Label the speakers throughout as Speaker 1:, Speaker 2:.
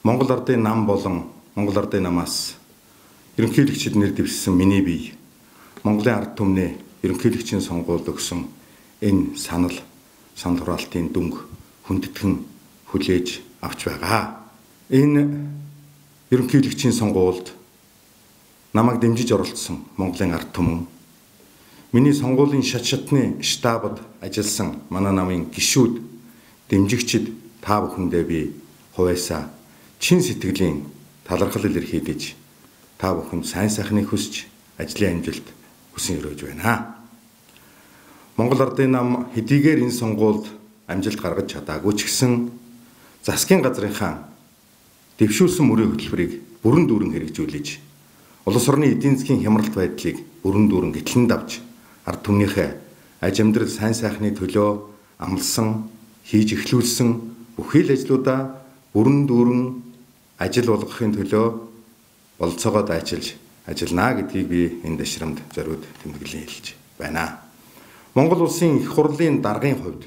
Speaker 1: Монгол Ардын нам болон Монгол Ардын намаас ерөнхийлөгчид нэр дэвшсэн миний бие Монголын ард түмний ерөнхийлөгчийн сонгуульд өгсөн энэ санал хураалтын дүнг хүндэтгэн хүлээж авч байгаа. Энэ ерөнхийлөгчийн сонгуульд намайг дэмжиж оролцсон Монголын ард түмэн, миний сонгуулийн шатны штабд ажилласан манай намын гишүүд, дэмжигчид та бүхэндээ би хувьяасаа чин сэтгэлийн талархал илэрхийлж та бүхэнд сайн сайхныг хүсч ажлын амжилт хүсэн өрөөж байна. Монгол Ардын нам хэдийгээр энэ сонгуульд амжилт гаргаж чадаагүй ч гэсэн засгийн газрынхаа дэвшүүлсэн мөрийн хөтөлбөрийг бүрэн дүүрэн хэрэгжүүлж, улс орны эдийн засгийн хямралт байдлыг бүрэн дүүрэн гэтлэн давж, ард түмнийхээ аж амьдрал сайн сайхны төлөө амлсан, хийж эхлүүлсэн бүхий л ажлуудаа бүрэн дүүрэн ажил болгохын төлөө болцоогоо дайчилж ажиллана гэдгийг би энэ дашрамд зориуд тэмдэглэн хэлж байна. Монгол улсын их хурлын даргын хувьд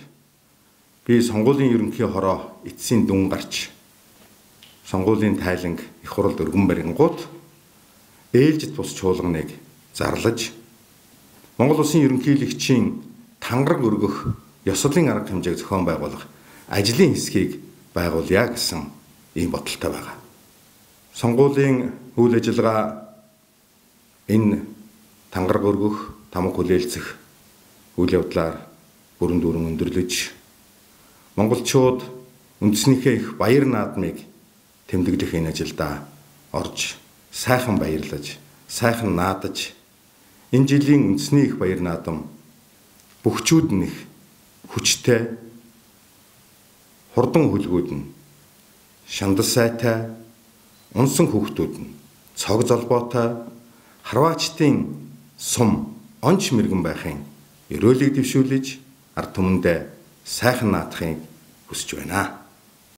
Speaker 1: би сонгуулийн ерөнхий хороо эцсийн дүн гарч сонгуулийн тайланг их хуралд өргөн барингууд ээлжид бус чуулганыг зарлаж Монгол улсын ерөнхийлөгчийн тангараг өргөх ёслолын арга хэмжээг зохион байгуулах ажлын хэсгийг байгуулъя гэсэн ийм бодолтой байгаа. Сонгуулийн үйл ажиллагаа энэ тангараг өргөх, тамга хүлээлцэх үйл явдлаар бүрэн дүүрэн өндөрлөж, монголчууд үндэснийхээ их баяр наадмыг тэмдэглэх энэ ажилдаа орж, сайхан баярлаж, сайхан наадаж, энэ жилийн үндэсний их баяр наадам бүгчүүд нь их хүчтэй, хурдан хүлгүүд нь шандал сайтай, унсан хүүхдүүд нь цог золбоотой, харваачдын сум онч мэргэн байхын ерөөлийг дэвшүүлж ард түмэндээ сайхан наадахыг хүсэж байна.